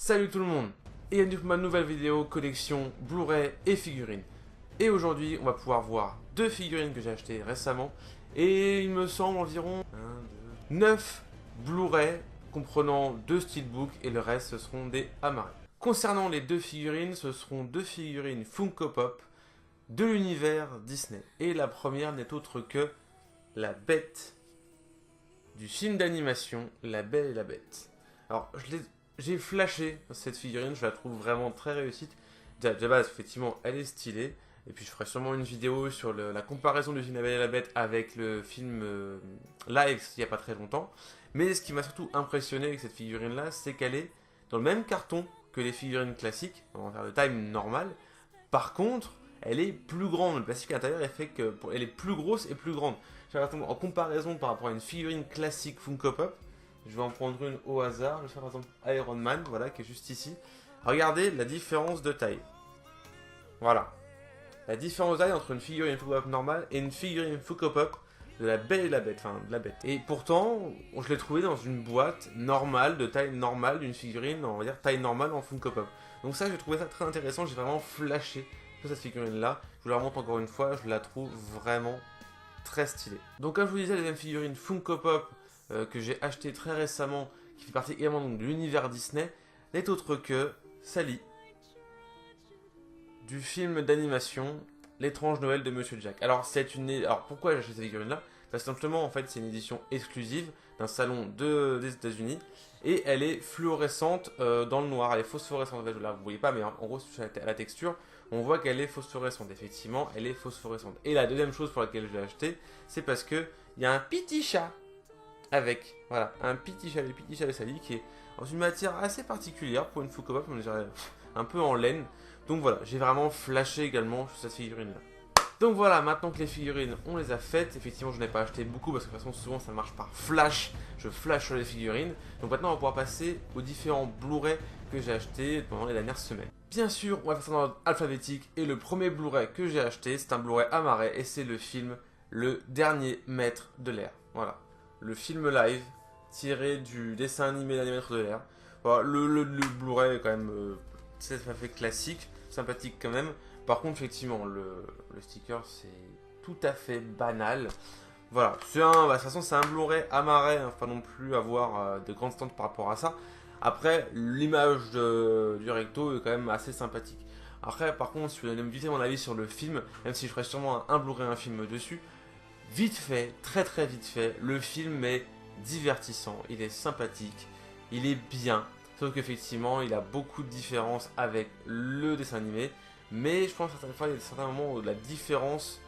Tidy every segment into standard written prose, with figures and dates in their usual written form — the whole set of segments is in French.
Salut tout le monde et bienvenue pour ma nouvelle vidéo collection Blu-ray et figurines. Et aujourd'hui on va pouvoir voir deux figurines que j'ai achetées récemment et il me semble environ 9 Blu-ray comprenant 2 steelbooks et le reste ce seront des amarrés. Concernant les deux figurines, ce seront deux figurines Funko Pop de l'univers Disney. Et la première n'est autre que la Bête du film d'animation La Belle et la Bête. Alors j'ai flashé cette figurine, je la trouve vraiment très réussite. Déjà de base, effectivement, elle est stylée. Et puis je ferai sûrement une vidéo sur la comparaison du film La Belle et la Bête avec le film live il n'y a pas très longtemps. Mais ce qui m'a surtout impressionné avec cette figurine là, c'est qu'elle est dans le même carton que les figurines classiques, on va faire de taille normale. Par contre, elle est plus grande. Le plastique à l'intérieur elle est plus grosse et plus grande. En comparaison par rapport à une figurine classique Funko Pop, je vais en prendre une au hasard. Je vais faire par exemple Iron Man, voilà, qui est juste ici. Regardez la différence de taille. Voilà. La différence de taille entre une figurine Funko Pop normale et une figurine Funko Pop de la Belle et la Bête, enfin de la Bête. Et pourtant, je l'ai trouvé dans une boîte normale, de taille normale, d'une figurine, on va dire taille normale en Funko Pop. Donc ça, j'ai trouvé ça très intéressant, j'ai vraiment flashé sur cette figurine-là. Je vous la remonte encore une fois, je la trouve vraiment très stylée. Donc comme je vous disais, la deuxième figurine Funko Pop que j'ai acheté très récemment, qui fait partie également donc, de l'univers Disney, n'est autre que Sally, du film d'animation L'étrange Noël de Monsieur Jack. Alors pourquoi j'ai acheté cette figurine là? Parce que simplement en fait c'est une édition exclusive d'un salon des États-Unis et elle est fluorescente dans le noir, elle est phosphorescente. Là vous voyez pas, mais en gros sur la texture on voit qu'elle est phosphorescente. Effectivement elle est phosphorescente. Et la deuxième chose pour laquelle je l'ai acheté, c'est parce que il y a un petit chat avec, voilà, un petit chat, le petit chat de Sally qui est dans une matière assez particulière pour une Funko Pop, on dirait un peu en laine. Donc voilà, j'ai vraiment flashé également sur cette figurine là. Donc voilà, maintenant que les figurines, on les a faites. Effectivement, je n'ai pas acheté beaucoup parce que de toute façon, souvent ça marche par flash. Je flash sur les figurines. Donc maintenant, on va pouvoir passer aux différents Blu-ray que j'ai achetés pendant les dernières semaines. Bien sûr, on va faire ça dans l'ordre alphabétique. Et le premier Blu-ray que j'ai acheté, c'est un Blu-ray amarré. Et c'est le film Le Dernier Maître de l'Air. Voilà, le film live tiré du dessin animé Dernier Maître de l'Air. Voilà, le Blu-ray est quand même ça fait classique, sympathique quand même. Par contre, effectivement, le sticker, c'est tout à fait banal. Voilà, de toute façon, c'est un Blu-ray amarré, hein, pas non plus avoir de grandes stands par rapport à ça. Après, l'image du recto est quand même assez sympathique. Après, par contre, si vous voulez me vite mon avis sur le film, même si je ferai sûrement un Blu-ray, un film dessus, vite fait, très très vite fait, le film est divertissant, il est sympathique, il est bien. Sauf qu'effectivement, il a beaucoup de différences avec le dessin animé. Mais je pense que certaines fois, il y a certains moments où la différence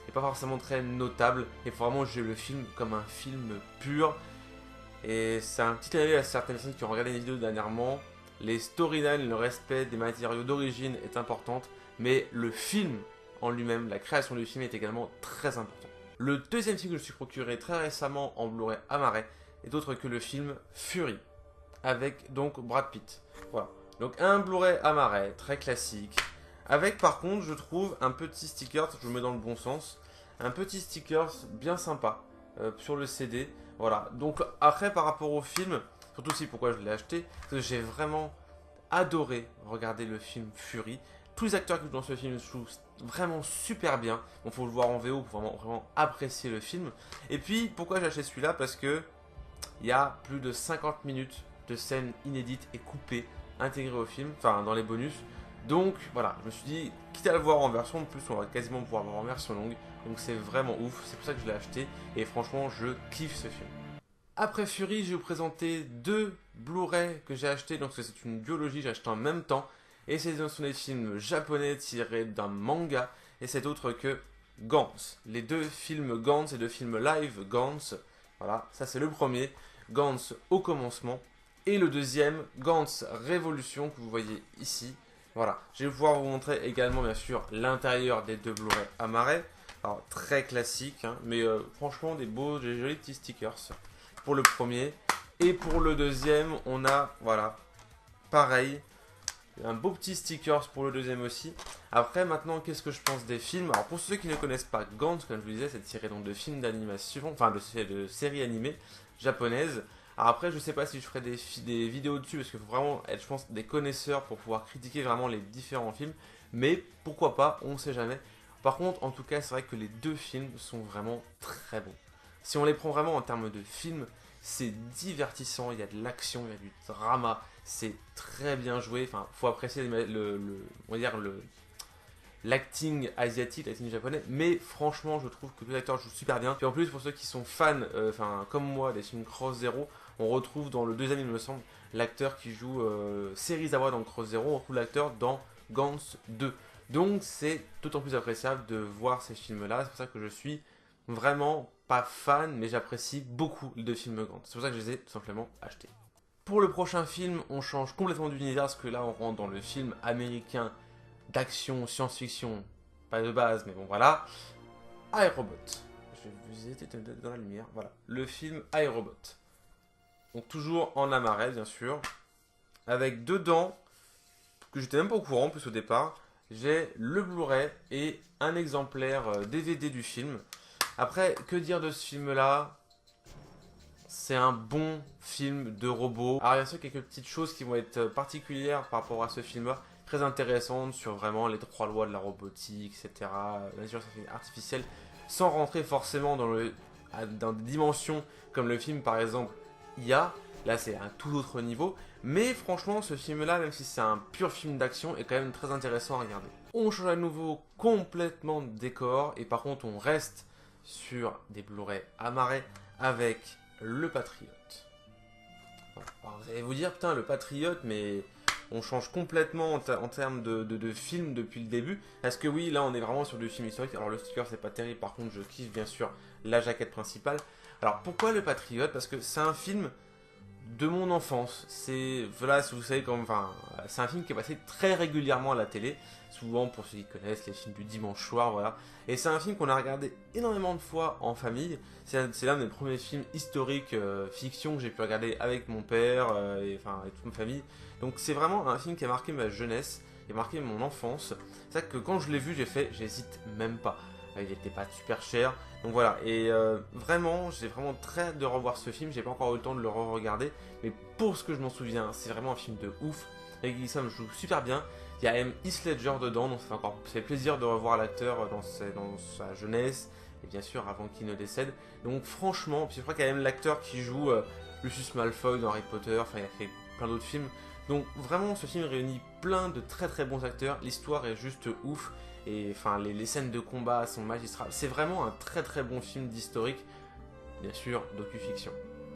n'est pas forcément très notable. Il faut vraiment juger le film comme un film pur. Et c'est un petit avis à certaines personnes qui ont regardé les vidéos dernièrement. Les storylines, le respect des matériaux d'origine est importante. Mais le film en lui-même, la création du film est également très important. Le deuxième film que je me suis procuré très récemment en Blu-ray amarré est autre que le film Fury, avec donc Brad Pitt. Voilà. Donc un Blu-ray amarré, très classique. Avec par contre, je trouve un petit sticker, je le mets dans le bon sens, un petit sticker bien sympa sur le CD. Voilà. Donc après, par rapport au film, surtout aussi pourquoi je l'ai acheté, parce que j'ai vraiment adoré regarder le film Fury. Tous les acteurs qui jouent dans ce film jouent vraiment super bien. Bon, faut le voir en VO pour vraiment apprécier le film. Et puis, pourquoi j'ai acheté celui-là? Parce que il y a plus de 50 minutes de scènes inédites et coupées intégrées au film, enfin dans les bonus. Donc voilà, je me suis dit, quitte à le voir en version de plus, on va quasiment pouvoir le voir en version longue. Donc c'est vraiment ouf, c'est pour ça que je l'ai acheté. Et franchement, je kiffe ce film. Après Fury, je vais vous présenter deux Blu-ray que j'ai achetés. Donc c'est une duologie, j'ai acheté en même temps. Et ce sont des films japonais tirés d'un manga. Et c'est autre que Gantz. Les deux films Gantz et deux films live Gantz. Voilà, ça c'est le premier, Gantz au commencement. Et le deuxième, Gantz Révolution, que vous voyez ici. Voilà, je vais pouvoir vous montrer également bien sûr l'intérieur des deux Blu-ray amarrés. Alors très classique, hein, mais franchement des jolis petits stickers pour le premier. Et pour le deuxième, on a, voilà, pareil, un beau petit stickers pour le deuxième aussi. Après maintenant, qu'est-ce que je pense des films? Alors pour ceux qui ne connaissent pas Gantz, comme je vous disais, c'est tiré donc de films d'animation, enfin de séries animées japonaises. Alors après, je sais pas si je ferai des vidéos dessus, parce qu'il faut vraiment être, je pense, des connaisseurs pour pouvoir critiquer vraiment les différents films. Mais pourquoi pas, on sait jamais. Par contre, en tout cas, c'est vrai que les deux films sont vraiment très bons. Si on les prend vraiment en termes de films, c'est divertissant, il y a de l'action, il y a du drama, c'est très bien joué. Enfin, faut apprécier on va dire l'acting asiatique, l'acting japonais, mais franchement, je trouve que tous les acteurs jouent super bien. Puis en plus, pour ceux qui sont fans, enfin comme moi, des films Cross Zero, on retrouve dans le deuxième, il me semble, l'acteur qui joue Serizawa dans Cross Zero, on retrouve l'acteur dans Gantz 2. Donc c'est d'autant plus appréciable de voir ces films-là. C'est pour ça que je suis vraiment pas fan, mais j'apprécie beaucoup les deux films Gantz. C'est pour ça que je les ai tout simplement achetés. Pour le prochain film, on change complètement d'univers, parce que là, on rentre dans le film américain d'action, science-fiction, pas de base, mais bon voilà. iRobot. Je vais vous aider dans la lumière. Voilà, le film iRobot. Donc toujours en Amarais, bien sûr, avec dedans, que j'étais même pas au courant, en plus au départ, j'ai le Blu-ray et un exemplaire DVD du film. Après, que dire de ce film-là? C'est un bon film de robot. Alors, bien sûr, quelques petites choses qui vont être particulières par rapport à ce film-là, très intéressantes sur vraiment les 3 lois de la robotique, etc. L'intelligence artificielle, sans rentrer forcément dans des dimensions comme le film, par exemple, IA. Là, c'est un tout autre niveau. Mais franchement, ce film-là, même si c'est un pur film d'action, est quand même très intéressant à regarder. On change à nouveau complètement de décor. Et par contre, on reste sur des Blu-ray amarrés avec le Patriote. Alors, vous allez vous dire, putain, le Patriote, mais on change complètement en termes de film depuis le début. Parce que oui, là, on est vraiment sur du film historique. Alors, le sticker, c'est pas terrible. Par contre, je kiffe, bien sûr, la jaquette principale. Alors, pourquoi le Patriote? Parce que c'est un film de mon enfance. C'est, voilà, si vous savez, c'est un film qui est passé très régulièrement à la télé. Souvent, pour ceux qui connaissent, les films du dimanche soir, voilà. Et c'est un film qu'on a regardé énormément de fois en famille. C'est l'un des premiers films historiques, fiction, que j'ai pu regarder avec mon père, et toute ma famille. Donc c'est vraiment un film qui a marqué ma jeunesse, qui a marqué mon enfance. C'est vrai que quand je l'ai vu, j'hésite même pas. Il n'était pas super cher. Donc voilà, et vraiment, j'ai vraiment très hâte de revoir ce film. J'ai pas encore eu le temps de le re-regarder, mais pour ce que je m'en souviens, c'est vraiment un film de ouf. Rick Gleason joue super bien. Il y a même Heath Ledger dedans, donc ça fait plaisir de revoir l'acteur dans sa jeunesse, et bien sûr avant qu'il ne décède. Donc franchement, puis je crois qu'il y a même l'acteur qui joue Lucius Malfoy dans Harry Potter, enfin il a fait plein d'autres films. Donc vraiment, ce film réunit plein de très très bons acteurs, l'histoire est juste ouf, et enfin les scènes de combat sont magistrales. C'est vraiment un très très bon film d'historique, bien sûr docu-fiction.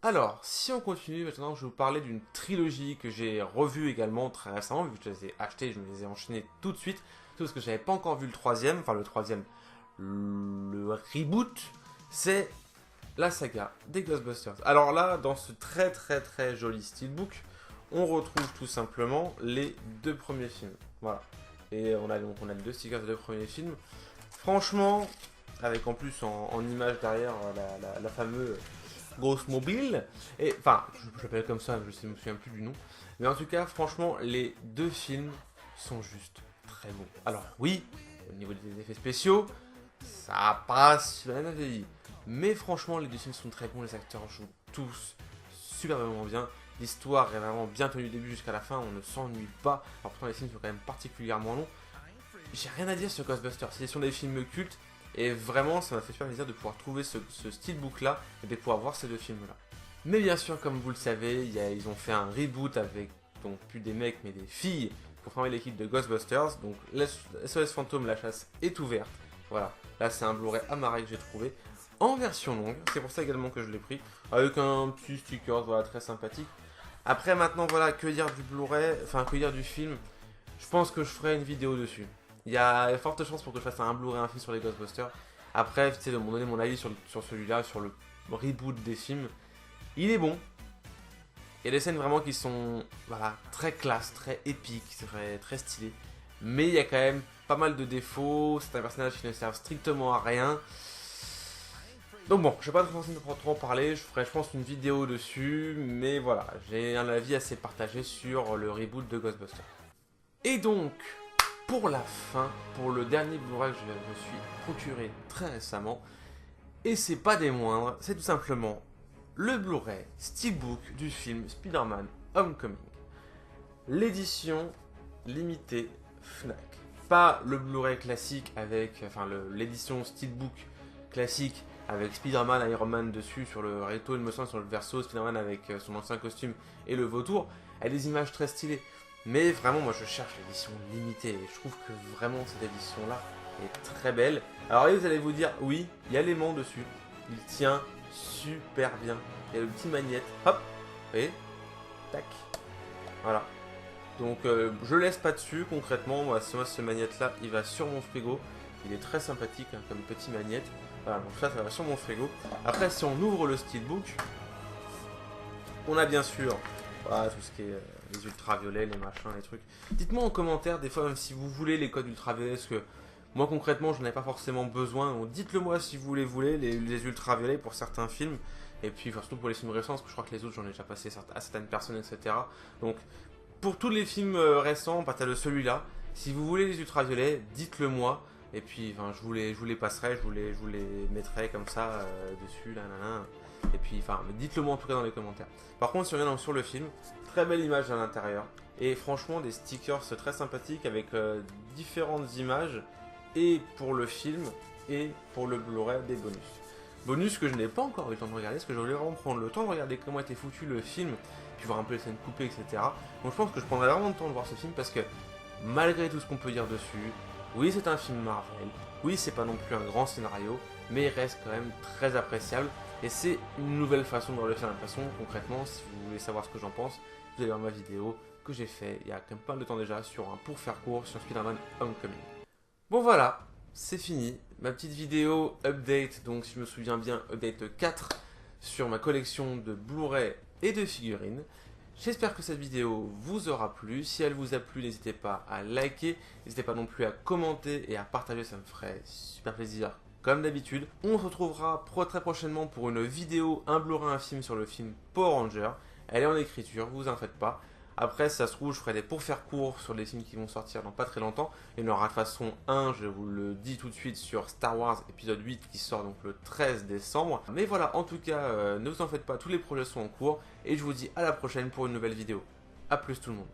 Alors, si on continue, maintenant je vais vous parler d'une trilogie que j'ai revue également très récemment, vu que je les ai achetés, je me les ai enchaînés tout de suite, tout parce que je n'avais pas encore vu le troisième, le reboot, c'est la saga des Ghostbusters. Alors là, dans ce très très très joli steelbook, on retrouve tout simplement les 2 premiers films. Voilà. Et on a les 2 stickers des 2 premiers films. Franchement, avec en plus en image derrière la fameuse grosse mobile, et enfin, je l'appelle comme ça, je me souviens plus du nom, mais en tout cas, franchement, les 2 films sont juste très bons. Alors oui, au niveau des effets spéciaux, ça passe, rien à vieilli, mais franchement, les 2 films sont très bons, les acteurs jouent tous super vraiment bien, l'histoire est vraiment bien tenue du début jusqu'à la fin, on ne s'ennuie pas. Alors pourtant, les films sont quand même particulièrement longs. J'ai rien à dire sur Ghostbusters, ce sont des films cultes. Et vraiment, ça m'a fait super plaisir de pouvoir trouver ce steelbook là et de pouvoir voir ces 2 films là. Mais bien sûr, comme vous le savez, ils ont fait un reboot avec donc plus des mecs mais des filles pour former l'équipe de Ghostbusters. Donc SOS Fantôme, la chasse est ouverte. Voilà, là c'est un Blu-ray amarré que j'ai trouvé en version longue. C'est pour ça également que je l'ai pris avec un petit sticker, voilà, très sympathique. Après maintenant, voilà, que dire du Blu-ray, enfin que dire du film. Je pense que je ferai une vidéo dessus. Il y a forte chance pour que je fasse un Blu-ray, un film sur les Ghostbusters. Après, tu sais, de me donner mon avis sur celui-là, sur le reboot des films. Il est bon. Il y a des scènes vraiment qui sont voilà, très classe, très épiques, très, très stylées. Mais il y a quand même pas mal de défauts. C'est un personnage qui ne sert strictement à rien. Donc bon, je vais pas trop en parler. Je ferai, je pense, une vidéo dessus. Mais voilà, j'ai un avis assez partagé sur le reboot de Ghostbusters. Et donc, pour la fin, pour le dernier Blu-ray que je me suis procuré très récemment, et c'est pas des moindres, c'est tout simplement le Blu-ray Steelbook du film Spider-Man Homecoming. L'édition limitée Fnac. Pas le Blu-ray classique avec, enfin l'édition Steelbook classique avec Spider-Man, Iron Man dessus sur le recto, il me semble, sur le verso, Spider-Man avec son ancien costume et le vautour. Elle a des images très stylées. Mais vraiment, moi je cherche l'édition limitée et je trouve que vraiment cette édition-là est très belle. Alors là, vous allez vous dire, oui, il y a l'aimant dessus. Il tient super bien. Il y a le petit magnète. Hop, vous voyez, tac. Voilà. Donc je laisse pas dessus concrètement. Moi ce magnète là il va sur mon frigo. Il est très sympathique hein, comme petit magnète. Voilà, donc ça va sur mon frigo. Après si on ouvre le steelbook, on a bien sûr voilà, tout ce qui est les ultraviolets, les machins, les trucs. Dites-moi en commentaire des fois même si vous voulez les codes ultraviolets, parce que moi concrètement je n'en ai pas forcément besoin. Donc dites-le moi si vous les voulez, les ultraviolets pour certains films. Et puis surtout pour les films récents, parce que je crois que les autres j'en ai déjà passé à certaines personnes, etc. Donc pour tous les films récents, à partir de celui-là, si vous voulez les ultraviolets, dites-le moi. Et puis, enfin, je vous les passerai, je vous les mettrai comme ça dessus, là. Et puis, enfin, dites-le moi en tout cas dans les commentaires. Par contre, si on revient sur le film, très belle image à l'intérieur. Et franchement, des stickers très sympathiques avec différentes images. Et pour le film, et pour le Blu-ray, des bonus. Bonus que je n'ai pas encore eu le temps de regarder, parce que je voulais vraiment prendre le temps de regarder comment était foutu le film, puis voir un peu les scènes coupées, etc. Donc je pense que je prendrai vraiment le temps de voir ce film, parce que malgré tout ce qu'on peut dire dessus, oui c'est un film Marvel, oui c'est pas non plus un grand scénario, mais il reste quand même très appréciable, et c'est une nouvelle façon de voir le film. De toute façon, concrètement, si vous voulez savoir ce que j'en pense, vous allez voir ma vidéo que j'ai fait il y a quand même pas mal de temps déjà, sur un pour faire court, sur Spider-Man Homecoming. Bon voilà, c'est fini. Ma petite vidéo update, donc si je me souviens bien, update 4 sur ma collection de Blu-ray et de figurines. J'espère que cette vidéo vous aura plu. Si elle vous a plu, n'hésitez pas à liker, n'hésitez pas non plus à commenter et à partager, ça me ferait super plaisir comme d'habitude. On se retrouvera très prochainement pour une vidéo, un Blu-ray, un film sur le film Power Rangers. Elle est en écriture, vous en faites pas. Après, si ça se trouve, je ferai des pour faire court sur les films qui vont sortir dans pas très longtemps. Il y en aura de façon un, je vous le dis tout de suite, sur Star Wars épisode 8 qui sort donc le 13 décembre. Mais voilà, en tout cas, ne vous en faites pas, tous les projets sont en cours. Et je vous dis à la prochaine pour une nouvelle vidéo. A plus tout le monde.